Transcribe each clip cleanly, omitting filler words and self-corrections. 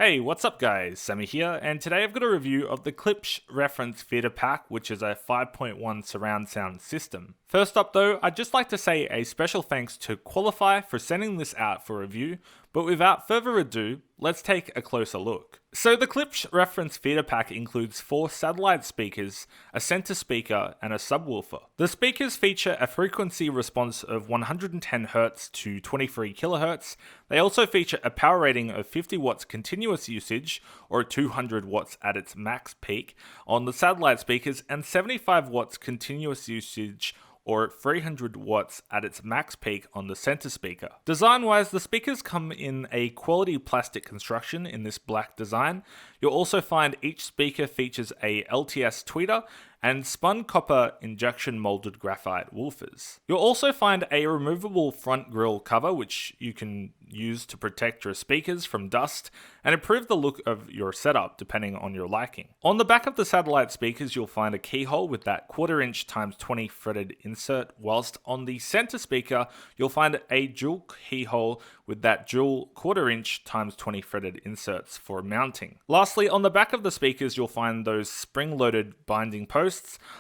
Hey, what's up guys? Sammy here, and today I've got a review of the Klipsch reference theatre pack, which is a 5.1 surround sound system. First up though, I'd just like to say a special thanks to Qualify for sending this out for review, but without further ado, let's take a closer look. So the Klipsch reference theatre pack includes 4 satellite speakers, a center speaker, and a subwoofer. The speakers feature a frequency response of 110Hz to 23kHz. They also feature a power rating of 50 watts continuous usage, or 200 watts at its max peak, on the satellite speakers, and 75 watts continuous usage, or 300 watts at its max peak on the center speaker. Design-wise, the speakers come in a quality plastic construction in this black design. You'll also find each speaker features a LTS tweeter and spun copper injection molded graphite woofers. You'll also find a removable front grille cover which you can use to protect your speakers from dust and improve the look of your setup depending on your liking. On the back of the satellite speakers you'll find a keyhole with that 1/4 inch x 20 threaded insert, whilst on the center speaker you'll find a dual keyhole with that dual 1/4 inch x 20 threaded inserts for mounting. Lastly, on the back of the speakers you'll find those spring-loaded binding posts.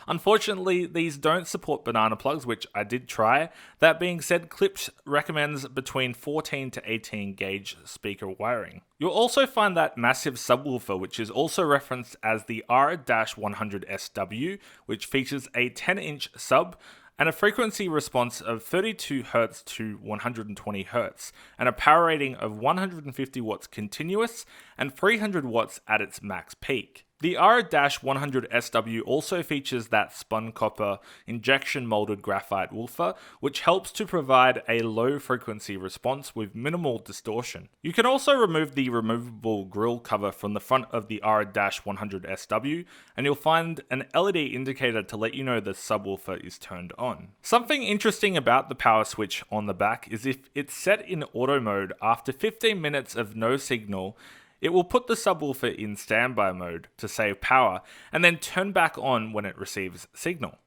Unfortunately, these don't support banana plugs, which I did try. That being said, Klipsch recommends between 14 to 18 gauge speaker wiring. You'll also find that massive subwoofer, which is also referenced as the R-100SW, which features a 10-inch sub and a frequency response of 32Hz to 120Hz, and a power rating of 150 watts continuous and 300 watts at its max peak. The R-100SW also features that spun copper injection molded graphite woofer, which helps to provide a low frequency response with minimal distortion. You can also remove the removable grille cover from the front of the R-100SW, and you'll find an LED indicator to let you know the subwoofer is turned on. Something interesting about the power switch on the back is if it's set in auto mode, after 15 minutes of no signal, it will put the subwoofer in standby mode to save power and then turn back on when it receives signal.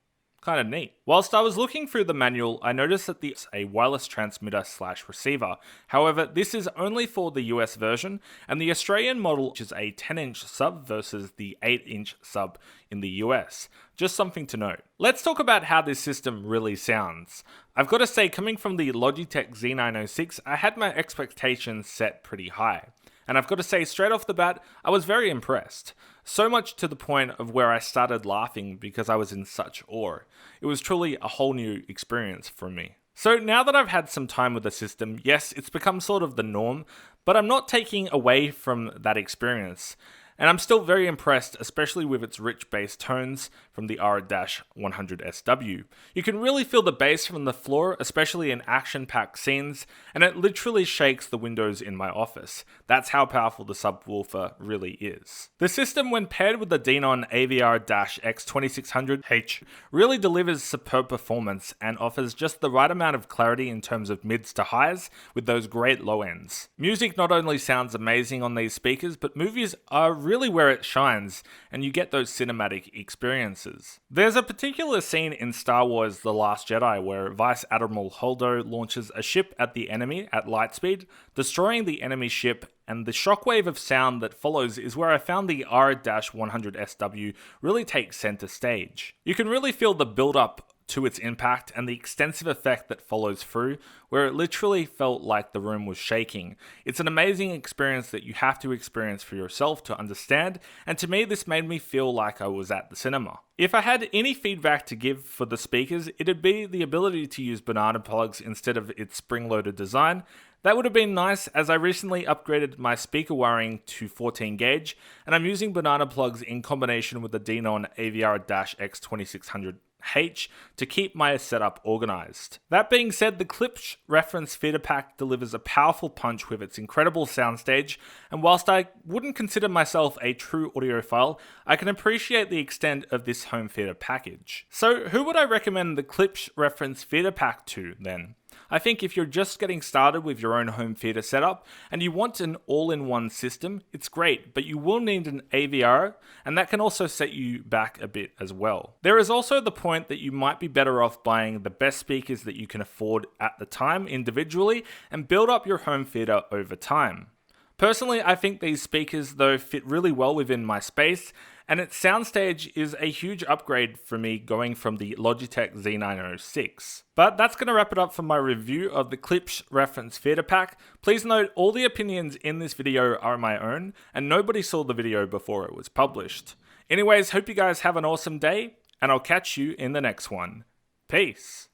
Kind of neat. Whilst I was looking through the manual, I noticed that it's a wireless transmitter / receiver. However, this is only for the US version, and the Australian model which is a 10-inch sub versus the 8-inch sub in the US. Just something to note. Let's talk about how this system really sounds. I've got to say, coming from the Logitech Z906, I had my expectations set pretty high. And I've got to say, straight off the bat, I was very impressed. So much to the point of where I started laughing because I was in such awe. It was truly a whole new experience for me. So now that I've had some time with the system, yes, it's become sort of the norm, but I'm not taking away from that experience. And I'm still very impressed, especially with its rich bass tones from the R-100SW. You can really feel the bass from the floor, especially in action-packed scenes, and it literally shakes the windows in my office. That's how powerful the subwoofer really is. The system, when paired with the Denon AVR-X2600H, really delivers superb performance and offers just the right amount of clarity in terms of mids to highs with those great low ends. Music not only sounds amazing on these speakers, but movies are really where it shines, and you get those cinematic experiences. There's a particular scene in Star Wars The Last Jedi where Vice Admiral Holdo launches a ship at the enemy at light speed, destroying the enemy ship, and the shockwave of sound that follows is where I found the R-100SW really takes center stage. You can really feel the build-up to its impact and the extensive effect that follows through, where it literally felt like the room was shaking. It's an amazing experience that you have to experience for yourself to understand, and to me this made me feel like I was at the cinema. If I had any feedback to give for the speakers, it'd be the ability to use banana plugs instead of its spring-loaded design. That would have been nice, as I recently upgraded my speaker wiring to 14 gauge, and I'm using banana plugs in combination with the Denon AVR-X2600H to keep my setup organized. That being said, the Klipsch reference theatre pack delivers a powerful punch with its incredible soundstage, and whilst I wouldn't consider myself a true audiophile, I can appreciate the extent of this home theatre package. So who would I recommend the Klipsch reference theatre pack to then? I think if you're just getting started with your own home theatre setup and you want an all-in-one system, it's great, but you will need an AVR, and that can also set you back a bit as well. There is also the point that you might be better off buying the best speakers that you can afford at the time individually and build up your home theatre over time. Personally, I think these speakers though fit really well within my space, and its soundstage is a huge upgrade for me going from the Logitech Z906. But that's going to wrap it up for my review of the Klipsch reference theatre pack. Please note all the opinions in this video are my own, and nobody saw the video before it was published. Anyways, hope you guys have an awesome day, and I'll catch you in the next one. Peace.